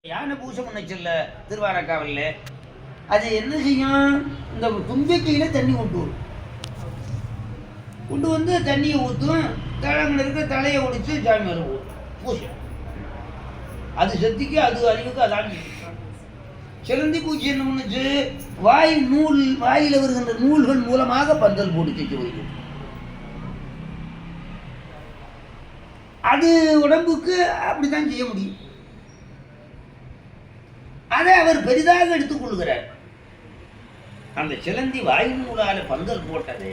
யானை பூசை பண்ண சொல்ல திருவாரக்காவல்ல அது என்ன செய்யும்? இந்த தும்பிக்கையில தண்ணி கொண்டு வந்து தண்ணியை ஊற்றும், தழங்கள் இருக்க தலையை ஒடிச்சு சாமி வரும் பூசை. அது சக்திக்கு, அது அறிவுக்கு, அதான் சிலந்தி பூச்சி என்ன பண்ணுச்சு? வாயில வருகின்ற நூல்கள் மூலமாக பந்தல் போட்டு வருகிறது. அது உடம்புக்கு அப்படித்தான் செய்ய முடியும். அதை அவர் பெரிதாக எடுத்துக்கொள்கிறார். அந்த சிலந்தி வாயு நூலால பந்தல் போட்டது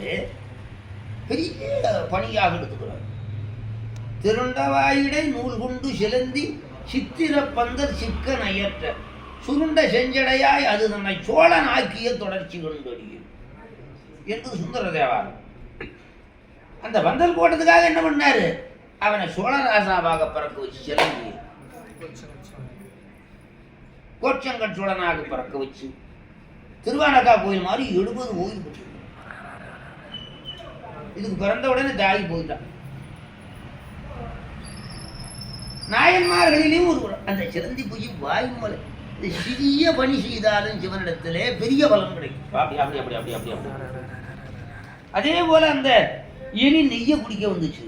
பெரிய பணியாக எடுத்துக்கிறார். திருண்ட வாயிடை நூல் கொண்டு சிலந்தி சித்திர பந்தல் சிக்க நயற்ற சுருண்ட செஞ்சடையாய் அது நம்மை சோழன் ஆக்கிய தொடர்ச்சி கொண்டடியும் என்று சுந்தர தேவாரம். அந்த பந்தல் போட்டதுக்காக என்ன பண்ணாரு? அவனை சோழராசாவாக பிறக்க வச்சு சிலந்தி கோச்சங்கட் சோழனாக பிறக்க வச்சு திருவானக்கா கோயில் மாதிரி 70 கோயில் பெற்று. இதுக்கு பிறந்த உடனே தாய் போயிட்டான். நாயன்மார்களிலேயும் ஒரு அந்த சிலந்தி பூஜை வாய்மலை இந்த சிறிய பணி செய்தாலும் சிவனிடத்திலே பெரிய பலம் கிடைக்கும். அப்படி அப்படி அப்படி அப்படி அப்படி அப்படி அதே போல அந்த இனி நெய்ய குடிக்க வந்துச்சு.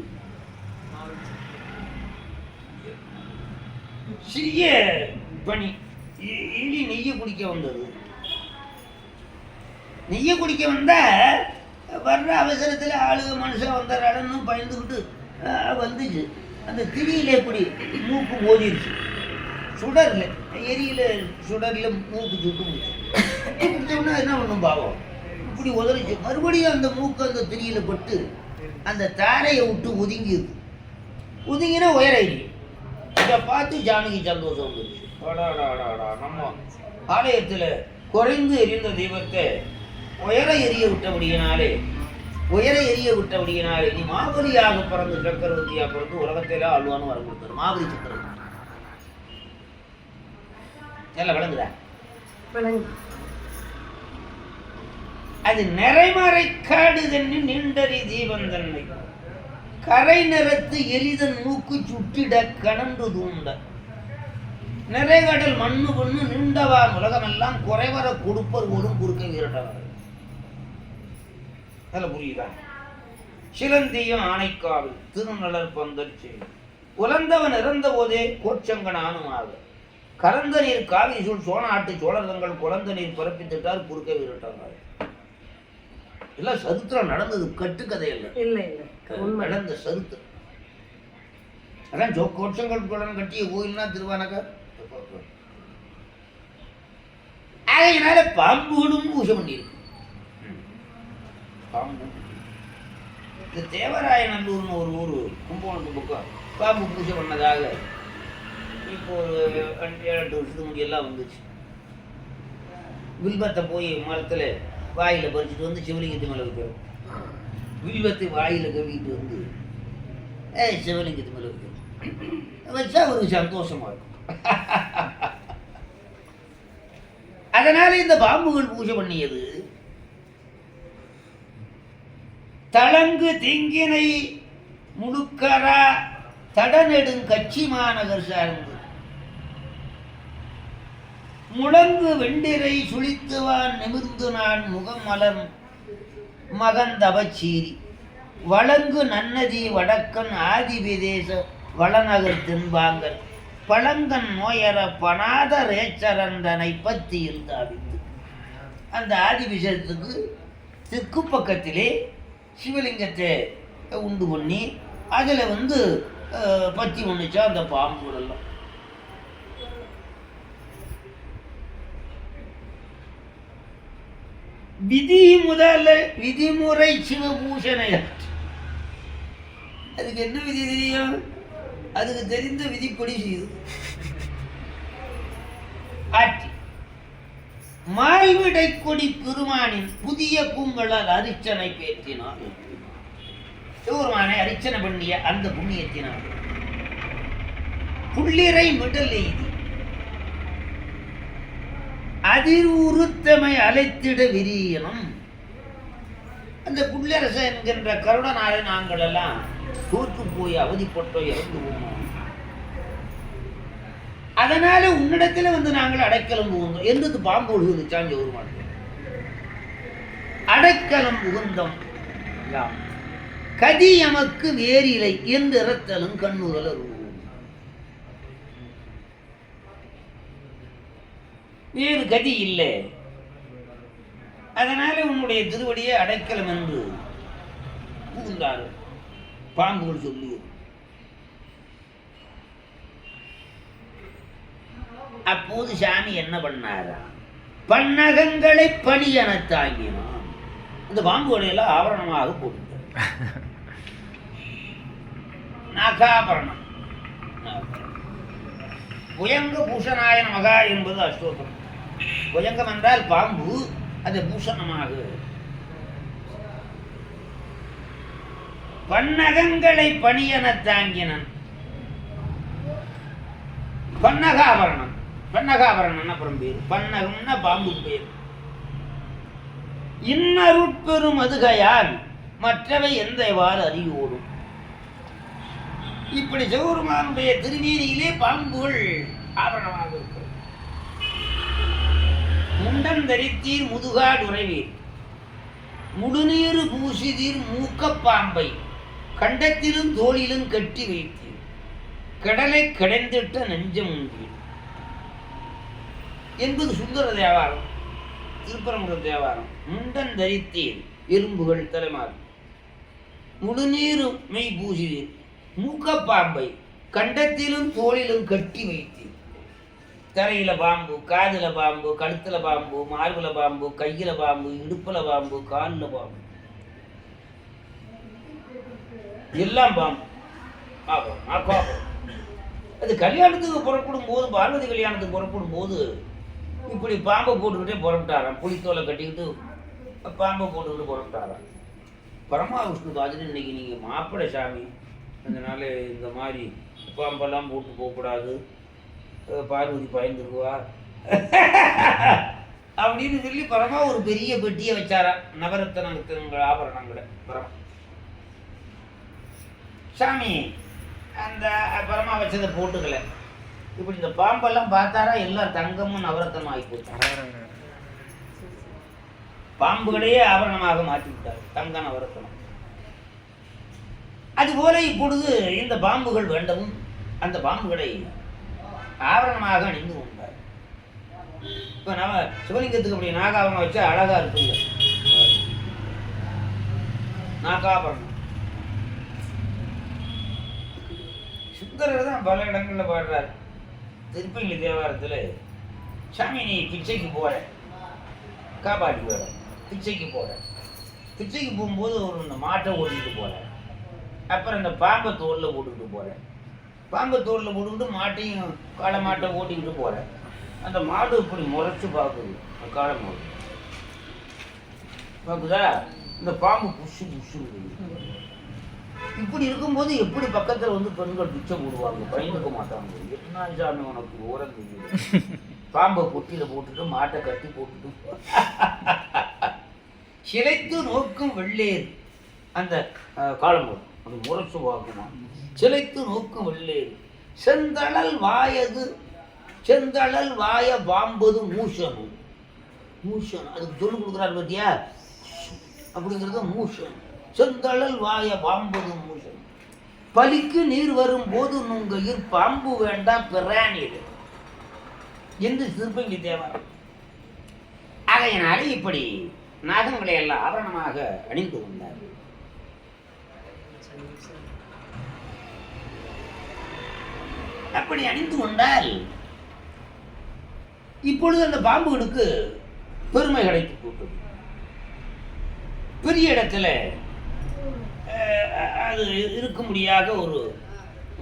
சிறிய பணி இனி நெய்ய குடிக்க வந்தது. நெய்ய குடிக்க வந்தா வர்ற அவசரத்தில் ஆளுக மனுஷன் வந்தாருன்னு பயந்துக்கிட்டு வந்துச்சு. அந்த திரியில எப்படி மூக்கு மோதிருச்சு. சுடர்ல எரியில சுடர்ல மூக்கு சுட்டு முடிச்சோம்னா என்ன பண்ணும் பாவம்? இப்படி உதறிச்சு. மறுபடியும் அந்த மூக்கு அந்த திரியில பட்டு அந்த தாரையை விட்டு ஒதுங்கிருக்கு. ஒதுங்கினா உயரம். இதை பார்த்து ஜானகி சந்தோஷம் வந்துருச்சு. நம்ம ஆலயத்தில் குறைந்து எரிந்த தெய்வத்தை உயர எரிய விட்டபடியினாலே நீ மாபலியாக பிறந்து சக்கரவர்த்தியா பிறந்து உலகத்தில ஆழ்வான்னு வர கொடுத்தாரு. மாபலி சக்கரவர்த்தி நல்லா விளங்குதா? அது நிறைமறை காடு தண்ணி நின்றறி தீபம் தன்னை கரை நிறத்து எளிதன் மூக்கு சுட்டிட கணன்று தூண்ட நிறைகடல் மண்ணு பொண்ணு நின்றவான் உலகமெல்லாம் குறைவர கொடுப்பர் போலும் குறுக்க வீரட்டவர். அதில் புரியுதா? சிலந்தியும் ஆணைக்காவில் திருநலர் பந்தல் செய்யும் உலர்ந்தவன் இறந்த போதே கோச்சங்கனானுமாக கலந்த நீர் காவி சூழ் சோழநாட்டு சோழர்கள் குழந்த நீர் பிறப்பித்துட்டார் குறுக்க வீரட்டவர். எல்லாம் சரித்திரம் நடந்தது, கட்டுக்கதை இல்லை, நடந்த சரித்திரம். அதான் கோச்சங்கல் சோழன் கட்டிய கோயில்னா திருவானகர். அதனால பாம்புகளும் பூஜை பண்ணியிருக்கு. பாம்பு இந்த தேவராய நல்லூர்னு ஒரு ஊர் கும்பகோணத்து பக்கம் பாம்பு பூஜை பண்ணதாக இப்போ 7-8 வருஷத்துக்கு முன்னாடியெல்லாம் வந்துச்சு. வில்வத்தை போய் மரத்தில் வாயில் பறிச்சுட்டு வந்து சிவலிங்கத்து மேலே வைக்கிறோம். வில்வத்தை வாயில் கவிட்டு வந்து சிவலிங்கத்து மேலே வைக்கிறோம். வச்சா ஒரு சந்தோஷமா இருக்கும். அதனால இந்த பாம்புகள் பூஜை பண்ணியது தளங்கு திங்கினை முழுக்கரா தடநெடுங் கட்சி மாநகர் சார்ந்து முழங்கு வெண்டிரை சுழித்துவான் நிமிர்ந்து நான் முகம் மலர் மகந்தவச்சீரி வழங்கு நன்னதி வடக்கன் ஆதி விதேச வளநகர் தென்பாங்கல் பழங்கன் நோயர பனாத ரேச்சரந்தனை பத்தி இருந்தாவித்து. அந்த ஆதி விஷயத்துக்கு தெற்கு பக்கத்திலே சிவலிங்கத்தை உண்டு பண்ணி அதில் பத்தி ஒன்றுச்சா அந்த பாம்புகளெல்லாம். விதிமுறை சிவபூஷணையாற்று. அதுக்கு என்ன விதி தெரியும்? அதுக்கு தெரிந்த விதிப்படி செய்து ஆட்சி மாய்விடை கொடி பெருமானின் புதிய பூங்களால் அரிச்சனை பேற்றினான். சிவபெருமானை அரிச்சனை பண்ணிய அந்த புண்ணியத்தினால் புள்ளிரை மிடல் எய்தி அதிர்வுறுத்தமை அழைத்திட விரியனும். அந்த புள்ளரச என்கின்ற கருடனாலே நாங்கள் எல்லாம் தோற்று போய் அவதிப்பட்டோ இறந்து போனோம். அதனால உன்னிடத்துல வந்து நாங்கள் அடைக்கலம் புகுந்தோம் என்று பாம்பு ஒழுகுச்சான் ஜெவருமான். அடைக்கலம் புகுந்தோம் கதி எமக்கு வேறிலை என்று இறத்தலும் கண்ணுதல் அருள். வேறு கதி இல்லை, அதனால உன்னுடைய திருவடியை அடைக்கலம் என்று புகுந்தார்கள் பாம்புகள் சொல்லி. அப்போது சாமி என்ன பண்ணாரா, பன்னகங்களை பணி என தாங்கினான். அந்த பாம்புகளையெல்லாம் ஆவரணமாக போட்டுட்டார். நாகாபரணம். புயங்க பூஷணாய நமகா என்பது அஷ்டோத்திரம். புயங்கம் என்றால் பாம்பு, அது பூஷணமாக. பன்னகங்களை பணியென தாங்கினன். பன்னகாபரணம். பன்னகாபரணம் அப்புறம் பேர். பன்னகம்னா பாம்பு பேர். இன்னருட்பெரும் அதுகையால் மற்றவை எந்தவாறு அறிவோடும். இப்படி சிவபெருமானுடைய திருமேனியிலே பாம்புகள் ஆபரணமாக இருக்கிறது. முண்டம் தரித்தீர் முதுகாடு உறைவீர், முடுநீரு பூசிதீர் மூக்க பாம்பை கண்டத்திலும் தோளிலும் கட்டி வைத்தீர், கடலை கடைந்திட்ட நெஞ்சம் உண்டீர் என்பது சுந்தர தேவாரம், திருப்பரங்குன்ற தேவாரம். முண்டன் தரித்தீர் எறும்புகள் தலைமாறு, முடுநீரு மெய் பூசிதீர் மூக்க பாம்பை கண்டத்திலும் தோளிலும் கட்டி வைத்தீர். தரையில பாம்பு, காதுல பாம்பு, கழுத்துல பாம்பு, மார்புல பாம்பு, கையில பாம்பு, இடுப்புல பாம்பு, காலில் பாம்பு, எல்லாம் பாம்பு. அது கல்யாணத்துக்கு புறப்படும் போது, பார்வதி கல்யாணத்துக்கு புறப்படும் போது இப்படி பாம்பை போட்டுக்கிட்டே புறப்பட்டாராம். புளித்தோலை கட்டிக்கிட்டு பாம்பை போட்டுக்கிட்டு புறப்பட்டாராம். பரமாவிஷ்ணு பார்த்துட்டு, இன்னைக்கு நீங்க மாப்பிள்ளை சாமி, அதனால இந்த மாதிரி பாம்பெல்லாம் போட்டு போகக்கூடாது, பார்வதி பயந்துருவா அப்படின்னு சொல்லி பரமா ஒரு பெரிய பெட்டியை வச்சாரா, நவரத்தனங்கள் ஆபரணங்களை. பரமா சாமி அந்த பரமா வச்சதை போட்டுக்கல. இப்படி இந்த பாம்பெல்லாம் பார்த்தாரா எல்லாம் தங்கமும் நவரத்தனம் ஆகி போச்சு. பாம்புகளையே ஆபரணமாக மாற்றி விட்டார், தங்க நவரத்தனம். அதுபோல இப்பொழுது இந்த பாம்புகள் வேண்டவும் அந்த பாம்புகளை ஆவரணமாக அணிந்து கொண்டார். இப்ப நம்ம சிவலிங்கத்துக்கு அப்படி நாகாபரணம் வச்சா அழகா இருக்குங்க. நாகாபரணம் சுந்தரர் தான் பல இடங்கள்ல பாடுறார். திருப்பதி தேவாரத்துல, சாமி நீ பிச்சைக்கு போற, காப்பாற்றி போற, பிச்சைக்கு போற. பிச்சைக்கு போகும்போது ஒரு இந்த மாட்டை ஓட்டிட்டு போற, அப்புறம் இந்த பாம்பை தோல்ல போட்டுக்கிட்டு போறேன். பாம்பை தோல்ல போட்டுக்கிட்டு மாட்டையும் காளை மாட்டை ஓட்டிக்கிட்டு போறேன். அந்த மாடு இப்படி முறைச்சு பார்க்குது, காளை மாடு பார்க்குதா, இந்த பாம்பு புஷு புஷு. இப்படி இருக்கும்போது எப்படி பக்கத்தில் வந்து பெண்கள் பிச்சை போடுவாங்க, பயந்துக்க மாட்டாங்க. என்ன சாமி உனக்கு ஓரம் தெரியுது, பாம்பை பொட்டியில போட்டுட்டு மாட்டை கட்டி போட்டுட்டு சிலைத்து நோக்கும் வெள்ளேர் அந்த காலமாடு அது முரசு வாக்குமா. சிலைத்து நோக்கும் வெள்ளேர் செந்தழல் வாயது, செந்தழல் வாய பாம்பது மூஷனும். மூஷன் அதுக்கு சொல்லி கொடுக்குறாரு பத்தியா, அப்படிங்கிறது மூஷன். செந்தழல் வாய பாம்பது மூஷன். பலிக்கு நீர் வரும் போது நுங்கையில் பாம்பு வேண்டாம் பிராணியது என்று திருப்பதி தேவாரம். ஆகையினாலே இப்படி நாகங்களை எல்லாம் ஆவரணமாக அணிந்து கொண்டார். அப்படி அணிந்து கொண்டால் இப்பொழுது அந்த பாம்புகளுக்கு பெருமை கிடைத்து போட்டது. பெரிய இடத்துல அது இருக்கும்படியாக ஒரு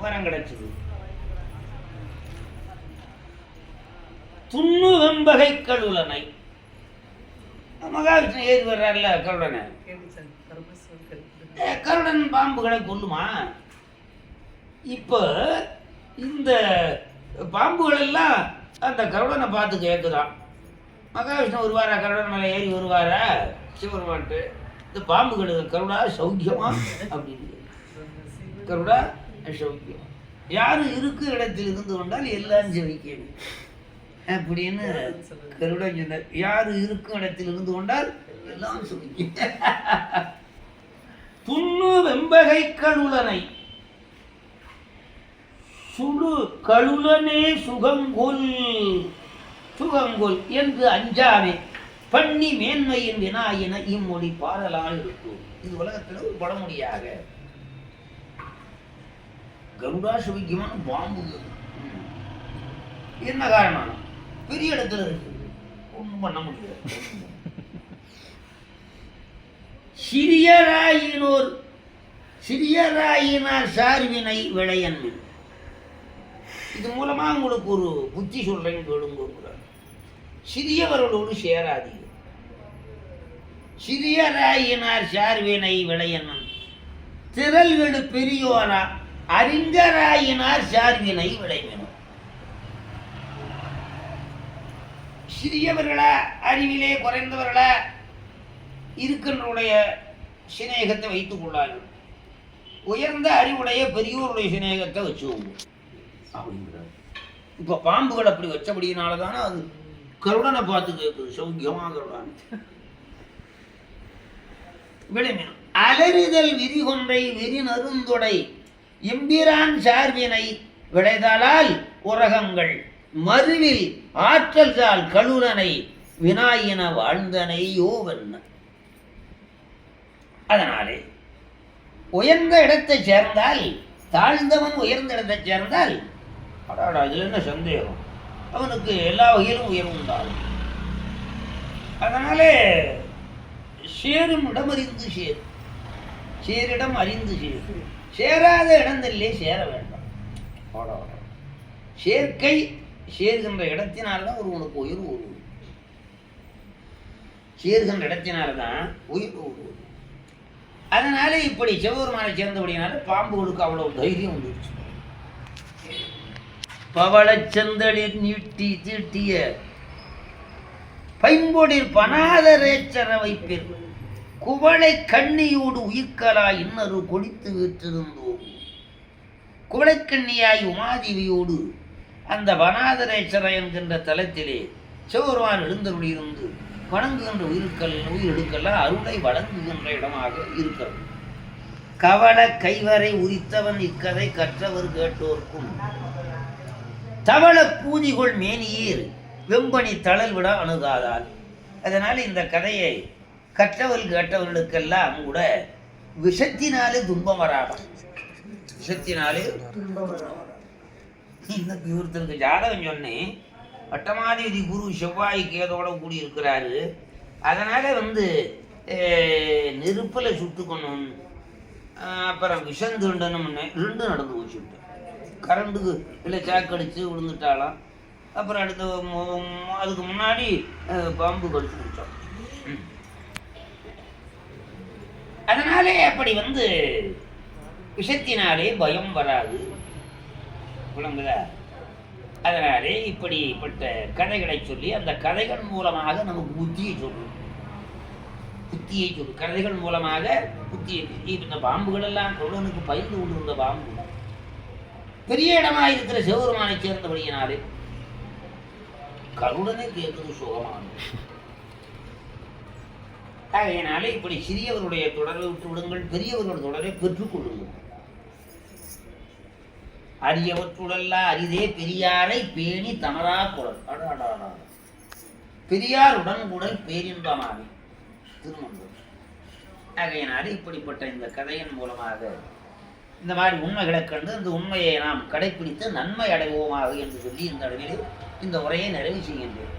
வரம் கிடைச்சது. துண்ணு வெம்பகை கழுலனை, மகாவிஷ்ணு ஏறி வர்றாருல கருடனை, கருடன் பாம்புகளை கொல்லுமா? இப்ப இந்த பாம்புகள் எல்லாம் அந்த கருடனை பார்த்து கேட்குதான். மகாவிஷ்ணு வருவாரா, கருடன் மேலே ஏறி வருவாரா சிவருமான்ட்டு? இந்த பாம்புகள் கருடா சௌக்கியமா அப்படின்னு, கருடா சௌக்கியம் யாரு இருக்கு இடத்தில் இருந்து கொண்டால் எல்லாம் ஜெயிக்கணும் அப்படின்னு கருடன் சொன்னார். யாரு இருக்கும் இடத்தில் இருந்து கொண்டால் எல்லாம் சுகிக்கும். துண்ணு வெம்பகை கழுலனை சுடு கழுலனே சுகங்கொல் சுகங்கொல் என்று அஞ்சாமே பண்ணி மேன்மையின் வினாயின இம்மொழி பாடலால் இருக்கும். இது உலகத்தில் ஒரு பழமொழியாக கருடா சுவிக்குமான பாம்பு. என்ன காரணம்? பெரிய இடத்துல இருக்கு, ஒன்றும் பண்ண முடியாது. சிறியராயினார் சார்வினை விளையன்மின். இது மூலமா உங்களுக்கு ஒரு புத்தி சொல்றேன்னு கேளுங்க. சிறியவர்களோடு சேராதீங்க. சிறியராயினார் சார்வினை விளையன்மன் திரள்கடு பெரியோரா அறிஞராயினார் சார்வினை விளைவினும். சிறியவர்களா அறிவிலே குறைந்தவர்களா இருக்கின்றவுடைய சிநேகத்தை வைத்துக் கொள்ளார்கள். உயர்ந்த அறிவுடைய பெரியோருடைய சிநேகத்தை வச்சுக்கோங்க அப்படிங்கிறார். இப்போ பாம்புகள் அப்படி வச்சபடியினால தானே அது கருடனை பார்த்து கேட்குது, சௌக்கியமா கருடான். விளைமினம் அலறிதல் விரிகொன்றை வெறி நருந்தொடை எம்பிரான் சார்பினை விளைதலால் உரகங்கள் மறுவில் ஆற்றல் சால் கழுலனை வினாயின வாழ்ந்தனை யோவன். அதனாலே உயர்ந்த இடத்தை சேர்ந்தால், தாழ்ந்தவன் உயர்ந்த இடத்தை சேர்ந்தால், அடாடா இதுல என்ன சந்தேகம், அவனுக்கு எல்லா வகையிலும் உயர்வு உண்டாகும். அதனாலே சேரும் இடம் அறிந்து சேர், சேரிடம் அறிந்து சேர். சேராத இடத்திலே சேர வேண்டாம். சேர்க்கை சேர்கின்ற இடத்தினால்தான் ஒருவனுக்கு உயர்வு உருவது. சேர்கின்ற இடத்தினால்தான் உயர்வு உருவது. அதனால இப்படி சிவபெருமானை சேர்ந்தபடினால பாம்புகளுக்கு அவ்வளவு தைரியம் வந்துருச்சு. பவளச் செந்தளிர் நீட்டி தீட்டிய பைம்பொடில் பனாதரேச்சர வைப்பில் குவளை கண்ணியோடு உயிர்க்கலா இன்னொரு கொடித்து விற்றிருந்தோம். குவளைக்கண்ணியாய் உமாதேவியோடு அந்த வனாதரேச்சர என்கின்ற தலத்திலே சிவபெருமான் எழுந்தருளியிருந்து வணங்குகின்ற உயிரெடுக்கெல்லாம் அருளை வழங்குகின்ற இடமாக இருக்கிறது. கவள கைவரை உரித்தவன் இக்கதை கற்றவர் கேட்டோர்க்கும் தவள பூதிகொள் மேனியீர் வெம்பனி தளல் விட அணுகாதால். அதனால் இந்த கதையை கற்றவர்கள் கேட்டவர்களுக்கெல்லாம் கூட விஷத்தினாலே துன்பம் வராதான். விஷத்தினாலே இன்னைக்கு இவருக்கு ஜாதகம் சொன்னேன். வட்டமாதிபதி குரு செவ்வாய் கேதோட கூடி இருக்கிறாரு. அதனால நெருப்பில் சுட்டுக்கணும், அப்புறம் விஷம் திருண்டணும்னு ரெண்டும் நடந்து போச்சுட்டு. கரண்டுக்கு இல்லை சாக்கடிச்சு விழுந்துட்டாலாம். அப்புறம் அதுக்கு முன்னாடி பாம்பு கடிச்சு முடிச்சோம். அதனாலே அப்படி விஷத்தினாலே பயம் வராது, விளங்குதா? அதனாலே இப்படிப்பட்ட கதைகளை சொல்லி அந்த கதைகள் மூலமாக நமக்கு புத்தியை சொல்லணும். கதைகள் மூலமாக புத்தியை. இந்த பாம்புகள் எல்லாம் கருடனுக்கு பயிர்ந்து கொண்டிருந்த பாம்பு பெரிய இடமா இருக்கிற சிவபெருமானை சேர்ந்தபடியினாலே கருடனை கேட்கிறது சுகமான. ஆகையினாலே இப்படி சிறியவருடைய தொடரை விட்டு விடுங்கள், பெரியவர்களுடைய தொடரை பெற்றுக் கொள்ளுங்கள். அரியவற்றுடெல்லாம் அரிதே பெரியாரை பேணி தமரா குரல். பெரியார் உடன்குடல் பேரின்பமாகி திருமணம். ஆகையினாலே இப்படிப்பட்ட இந்த கதையின் மூலமாக இந்த மாதிரி உண்மைகளை கண்டு இந்த உண்மையை நாம் கடைபிடித்து நன்மை அடைவோமாக என்று சொல்லி இந்த அளவிலே இந்த உரையை நிறைவு செய்கின்றேன்.